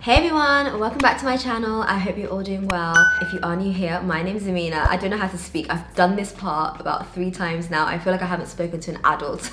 Hey everyone, welcome back to my channel. I hope you're all doing well. If you are new here, my name is Amina. I don't know how to speak. I've done this part about 3 times now. I feel like I haven't spoken to an adult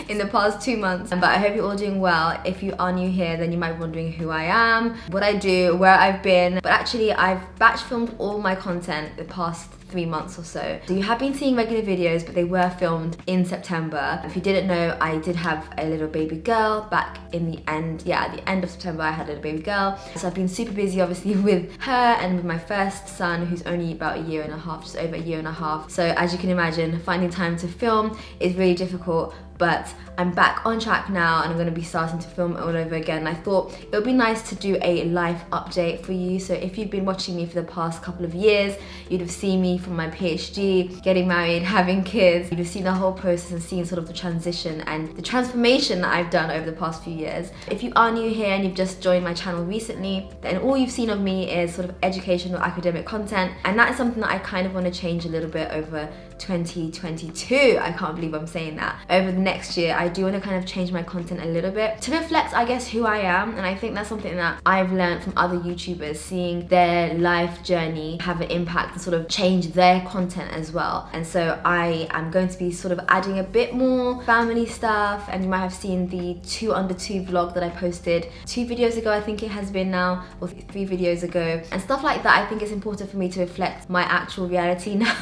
in the past 2 months. But I hope you're all doing well. If you are new here, then you might be wondering who I am, what I do, where I've been. But actually, I've batch filmed all my content the past 3 months or so. So you have been seeing regular videos, but they were filmed in September. If you didn't know, I did have a little baby girl back in the end. Yeah, at the end of September, I had a little baby girl. So I've been super busy, obviously, with her and with my first son, who's only about 1.5 years, just over 1.5 years. So as you can imagine, finding time to film is really difficult. But I'm back on track now and I'm going to be starting to film all over again. I thought it would be nice to do a life update for you. So if you've been watching me for the past couple of years, you'd have seen me from my PhD, getting married, having kids. You'd have seen the whole process and seen sort of the transition and the transformation that I've done over the past few years. If you are new here and you've just joined my channel recently, then all you've seen of me is sort of educational academic content. And that is something that I kind of want to change a little bit over 2022. I can't believe I'm saying that. Over the next year, I do want to kind of change my content a little bit to reflect, I guess, who I am. And I think that's something that I've learned from other YouTubers, seeing their life journey have an impact and sort of change their content as well. And so I am going to be sort of adding a bit more family stuff, and you might have seen the 2 under 2 vlog that I posted 2 videos ago, I think it has been now, or 3 videos ago, and stuff like that. I think it's important for me to reflect my actual reality now,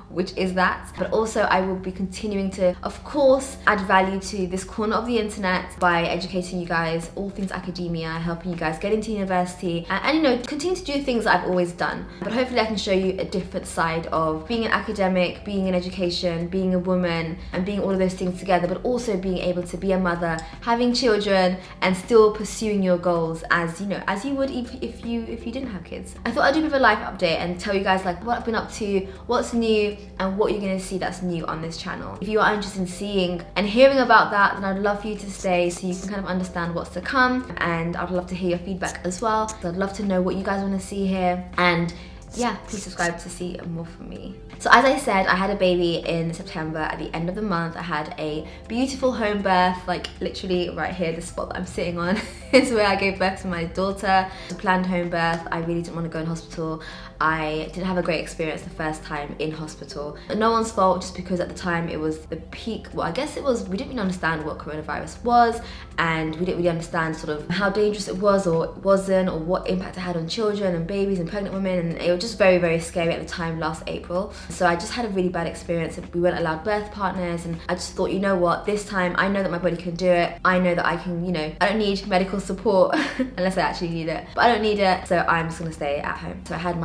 which is that. But also I will be continuing to, of course, add value to this corner of the internet by educating you guys all things academia, helping you guys get into university, and you know, continue to do things that I've always done. But hopefully I can show you a different side of being an academic, being in education, being a woman, and being all of those things together, but also being able to be a mother, having children, and still pursuing your goals as you know, as you would if you didn't have kids. I thought I'd do a bit of a life update and tell you guys like what I've been up to, what's new, and what you're going to see that's new on this channel. If you are interested in seeing and hearing about that, then I'd love for you to stay so you can kind of understand what's to come, and I'd love to hear your feedback as well. So I'd love to know what you guys want to see here, and yeah, please subscribe to see more from me. So as I said, I had a baby in September. At the end of the month, I had a beautiful home birth, like literally right here, the spot that I'm sitting on is where I gave birth to my daughter. It was a planned home birth. I really didn't want to go in hospital. I didn't have a great experience the first time in hospital. No one's fault, just because at the time it was the peak, well, I guess it was, we didn't really understand what coronavirus was, and we didn't really understand sort of how dangerous it was or it wasn't, or what impact it had on children and babies and pregnant women, and it was just very, very scary at the time last April. So I just had a really bad experience. We weren't allowed birth partners, and I just thought, you know what, this time I know that my body can do it. I know that I can, you know, I don't need medical support unless I actually need it, but I don't need it, so I'm just gonna stay at home. So I had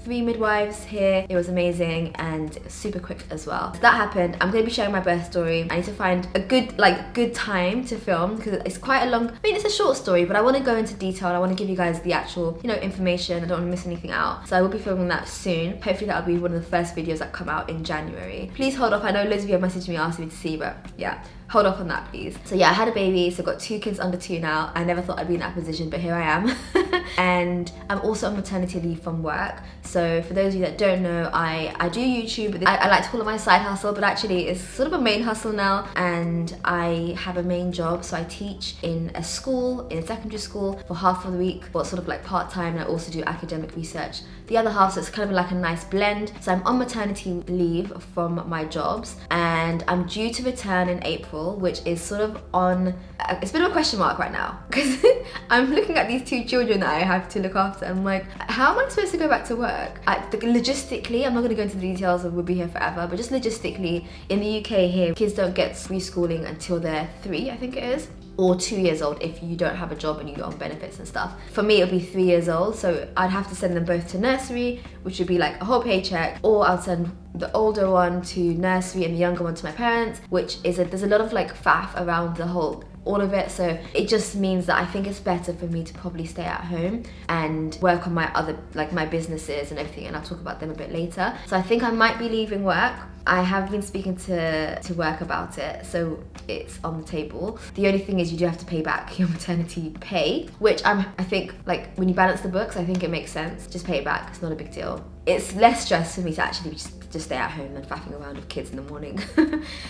3 midwives here. It was amazing and super quick as well. So that happened. I'm going to be sharing my birth story. I need to find a good time to film, because it's quite a long, I mean, it's a short story, but I want to go into detail and I want to give you guys the actual, you know, information. I don't want to miss anything out. So I will be filming that soon. Hopefully that'll be one of the first videos that come out in January. Please hold off. I know loads of you have messaged me asking me to see, but yeah, hold off on that, please. So yeah, I had a baby, so I've got 2 kids under 2 now. I never thought I'd be in that position, but here I am. And I'm also on maternity leave from work. So for those of you that don't know, I do YouTube, but I like to call it my side hustle, but actually it's sort of a main hustle now. And I have a main job, so I teach in a school, in a secondary school, for half of the week, but sort of like part-time, and I also do academic research the other half, so it's kind of like a nice blend. So I'm on maternity leave from my jobs, and I'm due to return in April, which is sort of on, it's a bit of a question mark right now, because I'm looking at these 2 children that I have to look after. I'm like, how am I supposed to go back to work? Logistically, I'm not going to go into the details of we'll be here forever, but just logistically, in the UK here, kids don't get free schooling until they're 3, I think it is, or 2 years old if you don't have a job and you're on benefits and stuff. For me, it'll be 3 years old, so I'd have to send them both to nursery, which would be like a whole paycheck, or I'll send the older one to nursery and the younger one to my parents, which is there's a lot of like faff around the whole all of it. So it just means that I think it's better for me to probably stay at home and work on my other, like my businesses and everything, and I'll talk about them a bit later. So I think I might be leaving work. I have been speaking to work about it, so it's on the table. The only thing is you do have to pay back your maternity pay, which I think like when you balance the books, I think it makes sense. Just pay it back, it's not a big deal. It's less stress for me to actually just just stay at home and faffing around with kids in the morning.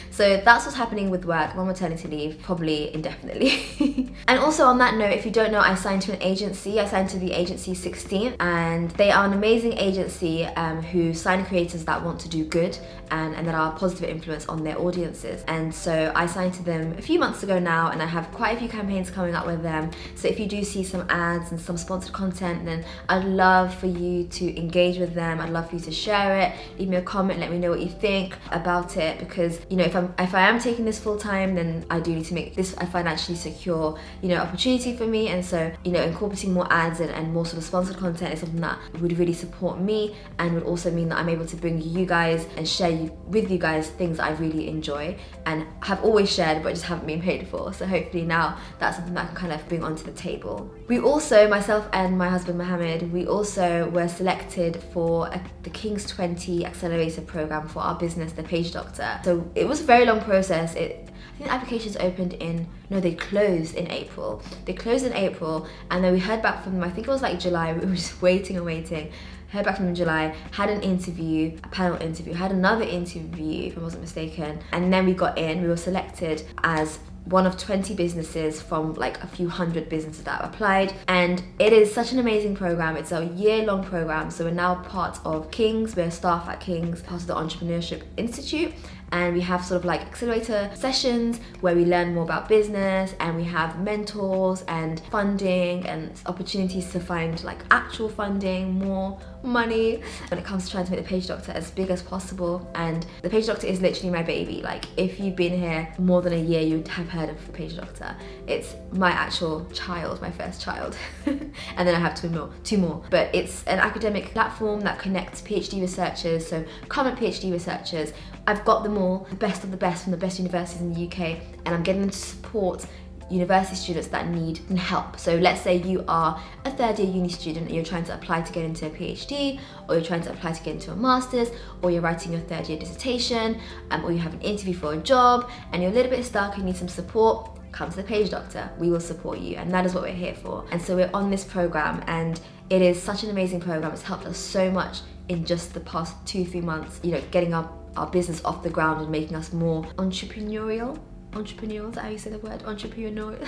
So that's what's happening with work. I'm on maternity leave, probably indefinitely. And also on that note, if you don't know, I signed to an agency. I signed to the agency 16, and they are an amazing agency who sign creators that want to do good and that are a positive influence on their audiences. And so I signed to them a few months ago now, and I have quite a few campaigns coming up with them. So if you do see some ads and some sponsored content, then I'd love for you to engage with them. I'd love for you to share it, leave me a comment, let me know what you think about it, because you know, if I am taking this full time, then I do need to make this a financially secure, you know, opportunity for me. And so, you know, incorporating more ads and more sort of sponsored content is something that would really support me, and would also mean that I'm able to bring you guys and share with you guys things I really enjoy and have always shared but just haven't been paid for. So hopefully now that's something that I can kind of bring onto the table. We also, myself and my husband Mohammed, we also were selected for the King's 20 Accelerator program for our business, The Page Doctor. So it was a very long process. I think the applications they closed in April. They closed in April, and then we heard back from them, I think it was like July. We were just waiting and waiting. Heard back from them in July, had an interview, a panel interview, had another interview if I wasn't mistaken, and then we got in. We were selected as one of 20 businesses from like a few hundred businesses that applied, and it is such an amazing program. It's a year-long program, so we're now part of King's. We're staff at King's, part of the Entrepreneurship Institute, and we have sort of like accelerator sessions where we learn more about business, and we have mentors and funding and opportunities to find like actual funding, more money when it comes to trying to make the Page Doctor as big as possible. And the Page Doctor is literally my baby. Like, if you've been here more than a year, you'd have heard of the Page Doctor. It's my actual child, my first child. And then I have two more. But it's an academic platform that connects PhD researchers, so current PhD researchers. I've got them all, the best of the best from the best universities in the UK, and I'm getting them to support university students that need help. So let's say you are a third year uni student and you're trying to apply to get into a PhD, or you're trying to apply to get into a master's, or you're writing your third year dissertation, or you have an interview for a job and you're a little bit stuck and need some support. Come to the Page Doctor. We will support you, and that is what we're here for. And so we're on this program, and it is such an amazing program. It's helped us so much in just the past 2-3 months, you know, getting our business off the ground and making us more entrepreneurial. Is that how you say the word? Entrepreneurial.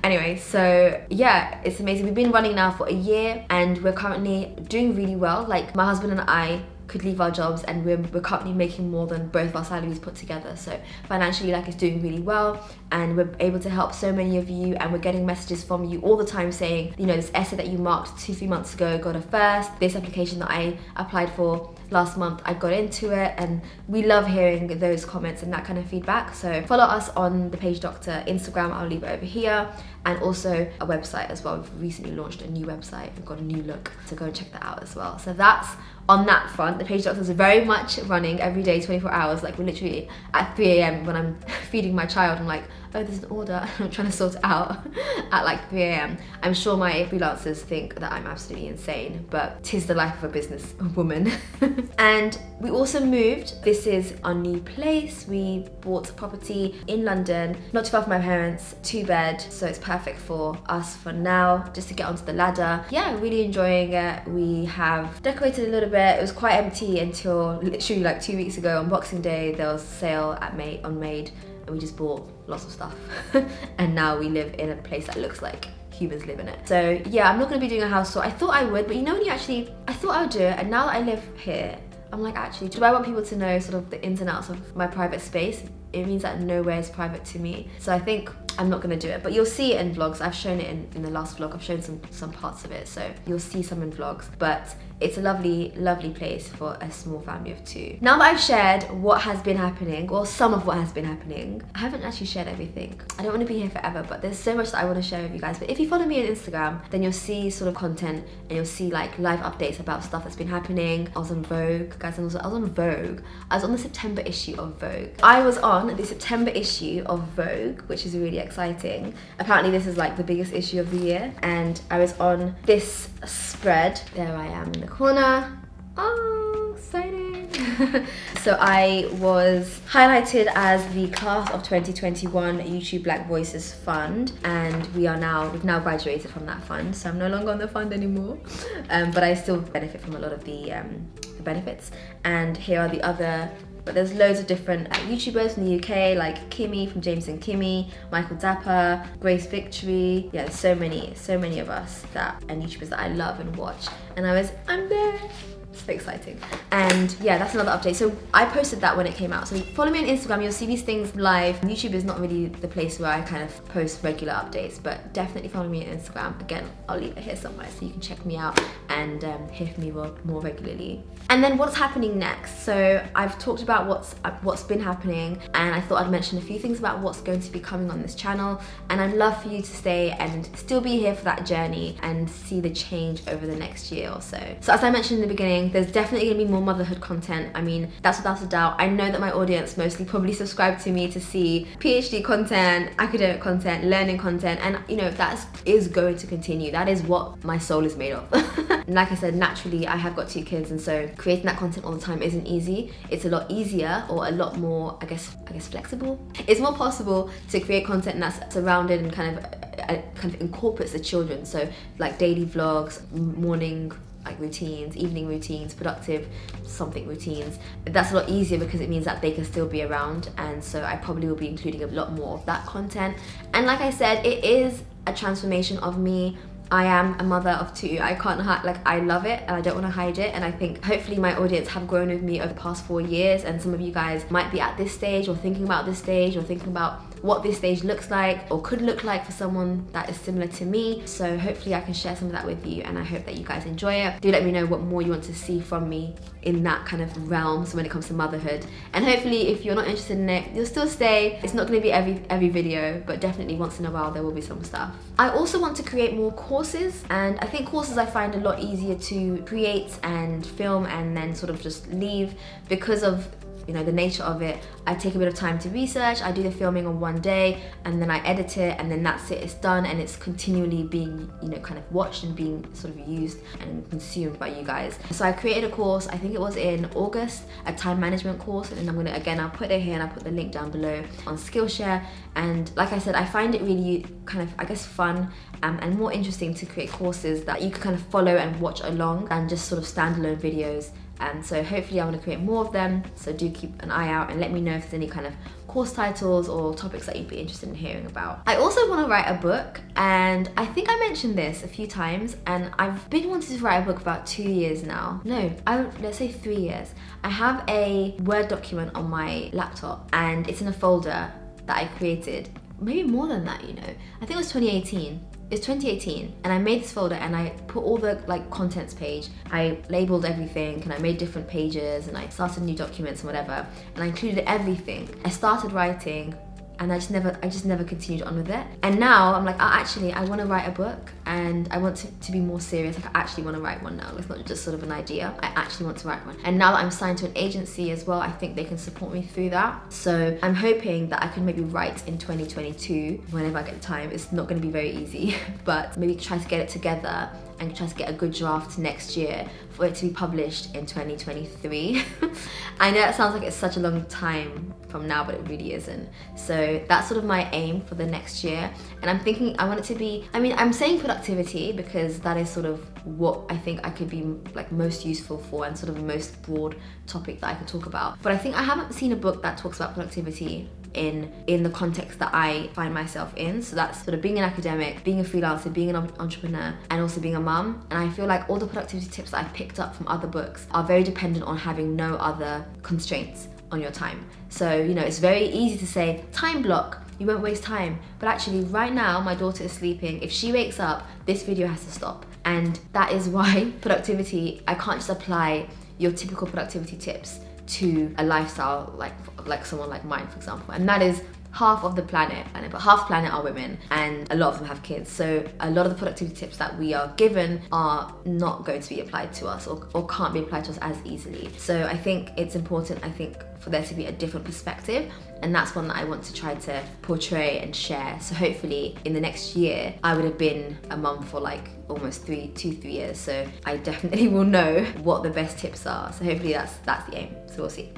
Anyway, so yeah, it's amazing. We've been running now for a year, and we're currently doing really well. Like, my husband and I could leave our jobs, and we're currently making more than both of our salaries put together. So financially, like, it's doing really well, and we're able to help so many of you, and we're getting messages from you all the time saying, you know, this essay that you marked 2-3 months ago got a first. This application that I applied for last month, I got into it, and we love hearing those comments and that kind of feedback. So follow us on the Page Doctor Instagram, I'll leave it over here, and also a website as well. We've recently launched a new website, we've got a new look, so go and check that out as well. So that's on that front. The Page Doctor is very much running every day, 24 hours. Like, we're literally at 3 a.m. when I'm feeding my child, I'm like, oh, there's an order, I'm trying to sort it out at like 3 a.m. I'm sure my freelancers think that I'm absolutely insane, but 'tis the life of a business woman. And we also moved. This is our new place. We bought a property in London, not too far from my parents, 2-bed, so it's perfect for us for now, just to get onto the ladder. Yeah, really enjoying it. We have decorated a little bit. It was quite empty until literally like 2 weeks ago on Boxing Day. There was a sale at on Made, and we just bought lots of stuff. And now we live in a place that looks like humans live in it. So yeah, I'm not gonna be doing a house tour. I thought I would, but you know, when I thought I would do it, and now that I live here, I'm like, actually, do I want people to know sort of the ins and outs of my private space? It means that nowhere is private to me. So I think I'm not gonna do it, but you'll see it in vlogs. I've shown it in the last vlog. I've shown some parts of it, so you'll see some in vlogs. But it's a lovely, lovely place for a small family of 2. Now that I've shared what has been happening, or some of what has been happening, I haven't actually shared everything. I don't want to be here forever, but there's so much that I want to share with you guys. But if you follow me on Instagram, then you'll see sort of content, and you'll see like live updates about stuff that's been happening. I was on Vogue, guys. I was on Vogue. I was on the September issue of Vogue. I was on the September issue of Vogue, which is really exciting. Apparently this is like the biggest issue of the year, and I was on this spread. There I am in the corner. Oh, exciting. So I was highlighted as the class of 2021 YouTube Black Voices Fund, and we've now graduated from that fund, so I'm no longer on the fund anymore, but I still benefit from a lot of the benefits. And here are the other, but there's loads of different YouTubers from the UK, like Kimmy from James and Kimmy, Michael Dapper, Grace Victory. Yeah, there's so many of us and YouTubers that I love and watch, and I'm there. So exciting. And yeah, that's another update. So I posted that when it came out. So follow me on Instagram, you'll see these things live. YouTube is not really the place where I kind of post regular updates, but definitely follow me on Instagram. Again, I'll leave it here somewhere so you can check me out and hear from me more regularly. And then what's happening next? So I've talked about what's been happening, and I thought I'd mention a few things about what's going to be coming on this channel, and I'd love for you to stay and still be here for that journey and see the change over the next year or so. So as I mentioned in the beginning, there's definitely gonna be more motherhood content. I mean, that's without a doubt. I know that my audience mostly probably subscribe to me to see PhD content, academic content, learning content, and you know, that is going to continue. That is what my soul is made of. And like I said, naturally, I have got 2 kids, and so creating that content all the time isn't easy. It's a lot easier, or a lot more, I guess flexible. It's more possible to create content that's surrounded and kind of incorporates the children. So like daily vlogs, morning routines, evening routines, productive something routines. That's a lot easier because it means that they can still be around, and so I probably will be including a lot more of that content. And like I said, it is a transformation of me. I am a mother of 2. I can't hide, like, I love it and I don't want to hide it, and I think hopefully my audience have grown with me over the past 4 years, and some of you guys might be at this stage or thinking about this stage or thinking about what this stage looks like or could look like for someone that is similar to me. So hopefully I can share some of that with you, and I hope that you guys enjoy it. Do let me know what more you want to see from me in that kind of realm, so when it comes to motherhood. And hopefully if you're not interested in it, you'll still stay. It's not going to be every video, but definitely once in a while there will be some stuff. I also want to create more courses, and I think courses I find a lot easier to create and film and then sort of just leave because of, you know, the nature of it. I take a bit of time to research, I do the filming on one day, and then I edit it, and then that's it, it's done, and it's continually being, you know, kind of watched and being sort of used and consumed by you guys. So I created a course, I think it was in August, a time management course, and I'm gonna, again, I'll put it here and I'll put the link down below on Skillshare. And like I said, I find it really kind of, I guess, fun and more interesting to create courses that you can kind of follow and watch along than just sort of standalone videos. And so hopefully I want to create more of them, so do keep an eye out and let me know if there's any kind of course titles or topics that you'd be interested in hearing about. I also want to write a book, and I think I mentioned this a few times, and I've been wanting to write a book for about 2 years now. No, let's say 3 years. I have a Word document on my laptop, and it's in a folder that I created, maybe more than that, you know. I think it was 2018. It's 2018, and I made this folder and I put all the contents page. I labeled everything, and I made different pages, and I started new documents and whatever, and I included everything. I started writing, and I just never continued on with it. And now I'm like, I want to write a book, and I want to be more serious. Like, I actually want to write one now. It's not just sort of an idea. I actually want to write one. And now that I'm signed to an agency as well, I think they can support me through that. So I'm hoping that I can maybe write in 2022 whenever I get time. It's not going to be very easy, but maybe try to get it together and try to get a good draft next year for it to be published in 2023. I know that sounds like it's such a long time from now, but it really isn't. So that's sort of my aim for the next year. And I'm thinking I want it to be, I mean, I'm saying productivity because that is sort of what I think I could be most useful for, and sort of the most broad topic that I could talk about. But I think I haven't seen a book that talks about productivity in the context that I find myself in. So that's sort of being an academic, being a freelancer, being an entrepreneur, and also being a mum. And I feel like all the productivity tips that I've picked up from other books are very dependent on having no other constraints on your time. So, you know, it's very easy to say, time block, you won't waste time. But actually right now, my daughter is sleeping. If she wakes up, this video has to stop. And that is why productivity, I can't just apply your typical productivity tips to a lifestyle like someone like mine, for example. And that is half of the planet, but half the planet are women, and a lot of them have kids. So a lot of the productivity tips that we are given are not going to be applied to us, or can't be applied to us as easily. So I think it's important, for there to be a different perspective, and that's one that I want to try to portray and share. So hopefully in the next year, I would have been a mum for like almost 3 years, so I definitely will know what the best tips are. So hopefully that's the aim, so we'll see.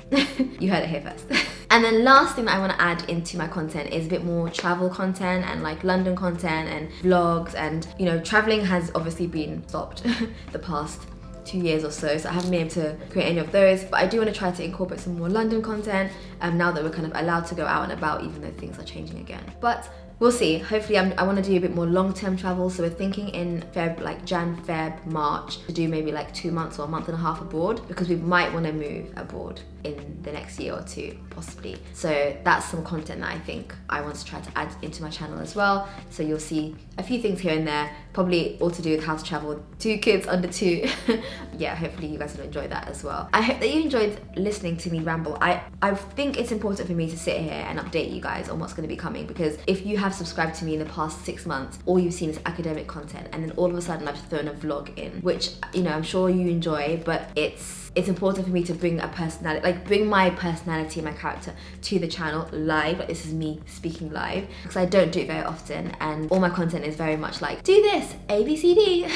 You heard it here first. And then last thing that I want to add into my content is a bit more travel content and like London content and vlogs, and you know, traveling has obviously been stopped the past 2 years or so I haven't been able to create any of those, but I do want to try to incorporate some more London content now that we're kind of allowed to go out and about, even though things are changing again. But we'll see. Hopefully I want to do a bit more long-term travel, so we're thinking in Feb, like Jan, Feb, March, to do maybe like 2 months or a month and a half abroad, because we might want to move abroad in the next year or two, possibly. So that's some content that I think I want to try to add into my channel as well. So you'll see a few things here and there, probably all to do with how to travel with 2 kids under 2. Yeah, hopefully you guys will enjoy that as well. I hope that you enjoyed listening to me ramble. I think it's important for me to sit here and update you guys on what's going to be coming, because if you have subscribed to me in the past 6 months, all you've seen is academic content, and then all of a sudden I've thrown a vlog in, which, you know, I'm sure you enjoy, but it's important for me to bring a personality, like bring my personality and my character to the channel live. Like, this is me speaking live, because I don't do it very often, and all my content is very much like, do this, A, B, C, D.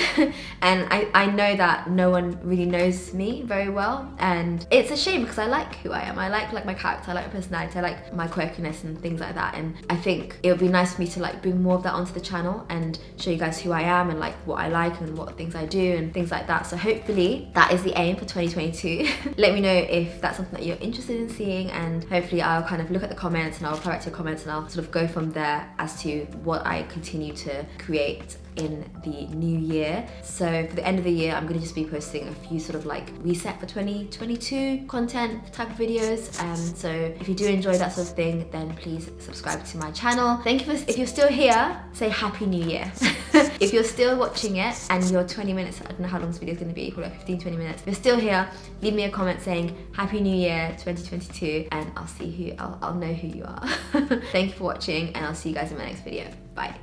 And I know that no one really knows me very well, and it's a shame, because I like who I am. I like my character, I like my personality, I like my quirkiness and things like that, and I think it would be nice for me to like bring more of that onto the channel and show you guys who I am and like what I like and what things I do and things like that. So hopefully that is the aim for 2022. Let me know if that's something that you're interested in seeing, and hopefully I'll kind of look at the comments and I'll reply back to your comments, and I'll sort of go from there as to what I continue to create in the new year. So for the end of the year, I'm going to just be posting a few sort of like reset for 2022 content type of videos. So if you do enjoy that sort of thing, then please subscribe to my channel. Thank you if you're still here, say Happy New Year. If you're still watching it and you're 20 minutes, I don't know how long this video is going to be, probably like 15-20 minutes. If you're still here, leave me a comment saying Happy New Year 2022, and I'll know who you are. Thank you for watching, and I'll see you guys in my next video. Bye.